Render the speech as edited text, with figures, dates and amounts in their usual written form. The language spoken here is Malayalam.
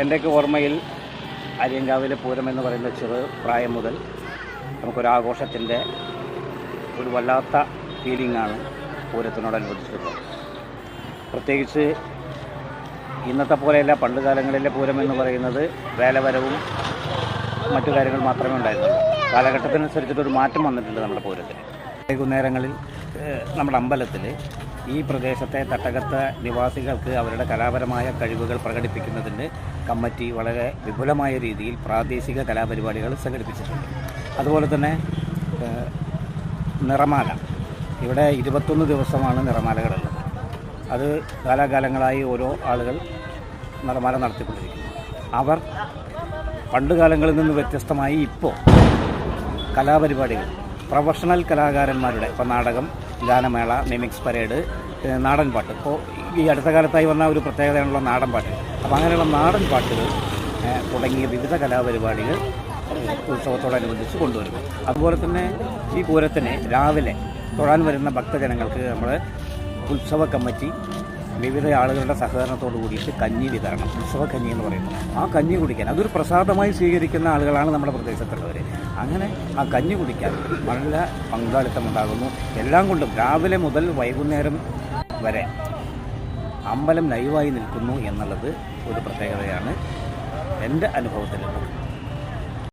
എൻ്റെയൊക്കെ ഓർമ്മയിൽ അരിയങ്കാവിലെ പൂരം എന്ന് പറയുന്ന ചെറു പ്രായം മുതൽ നമുക്കൊരാഘോഷത്തിൻ്റെ ഒരു വല്ലാത്ത ഫീലിംഗാണ് പൂരത്തിനോടനുബന്ധിച്ചിട്ടുള്ളത്. പ്രത്യേകിച്ച് ഇന്നത്തെ പോലെയല്ല പണ്ട് കാലങ്ങളിലെ പൂരം എന്ന് പറയുന്നത് വേലവരവും മറ്റു കാര്യങ്ങൾ മാത്രമേ ഉണ്ടായിരുന്നുള്ളൂ. കാലഘട്ടത്തിനനുസരിച്ചിട്ടൊരു മാറ്റം വന്നിട്ടുണ്ട് നമ്മുടെ പൂരത്തിൽ. വൈകുന്നേരങ്ങളിൽ നമ്മുടെ അമ്പലത്തിൽ ഈ പ്രദേശത്തെ തട്ടകത്ത നിവാസികൾക്ക് അവരുടെ കലാപരമായ കഴിവുകൾ പ്രകടിപ്പിക്കുന്നതിന് കമ്മിറ്റി വളരെ വിപുലമായ രീതിയിൽ പ്രാദേശിക കലാപരിപാടികൾ സംഘടിപ്പിച്ചിട്ടുണ്ട്. അതുപോലെ തന്നെ നിറമാല, ഇവിടെ 21 ദിവസമാണ് നിറമാലകളുള്ളത്. അത് കാലാകാലങ്ങളായി ഓരോ ആളുകൾ നിറമാല നടത്തിക്കൊണ്ടിരിക്കുന്നു. അവർ പണ്ട് കാലങ്ങളിൽ നിന്ന് വ്യത്യസ്തമായി ഇപ്പോൾ കലാപരിപാടികൾ പ്രൊഫഷണൽ കലാകാരന്മാരുടെ, ഇപ്പോൾ നാടകം, ഗാനമേള, മിമിക്സ് പരേഡ്, നാടൻ പാട്ട്, ഇപ്പോൾ ഈ അടുത്ത കാലത്തായി വന്ന ഒരു പ്രത്യേകതയാണുള്ള നാടൻ പാട്ട്. അപ്പോൾ അങ്ങനെയുള്ള നാടൻ പാട്ടുകൾ തുടങ്ങിയ വിവിധ കലാപരിപാടികൾ ഉത്സവത്തോടനുബന്ധിച്ച് കൊണ്ടുവരുന്നു. അതുപോലെ തന്നെ ഈ പൂരത്തിന് രാവിലെ തൊഴാൻ വരുന്ന ഭക്തജനങ്ങൾക്ക് നമ്മുടെ ഉത്സവ കമ്മിറ്റി വിവിധ ആളുകളുടെ സഹകരണത്തോടു കൂടിയിട്ട് കഞ്ഞി വിതരണം, ഉത്സവ കഞ്ഞി എന്ന് പറയുന്നത്, ആ കഞ്ഞി കുടിക്കാൻ അതൊരു പ്രസാദമായി സ്വീകരിക്കുന്ന ആളുകളാണ് നമ്മുടെ പ്രദേശത്തുള്ളവർ. അങ്ങനെ ആ കഞ്ഞി കുടിക്കാൻ നല്ല പങ്കാളിത്തം ഉണ്ടാകുന്നു. എല്ലാം കൊണ്ടും രാവിലെ മുതൽ വൈകുന്നേരം വരെ അമ്പലം ലൈവായി നിൽക്കുന്നു എന്നുള്ളത് ഒരു പ്രത്യേകതയാണ് എൻ്റെ അനുഭവത്തിലുള്ളത്.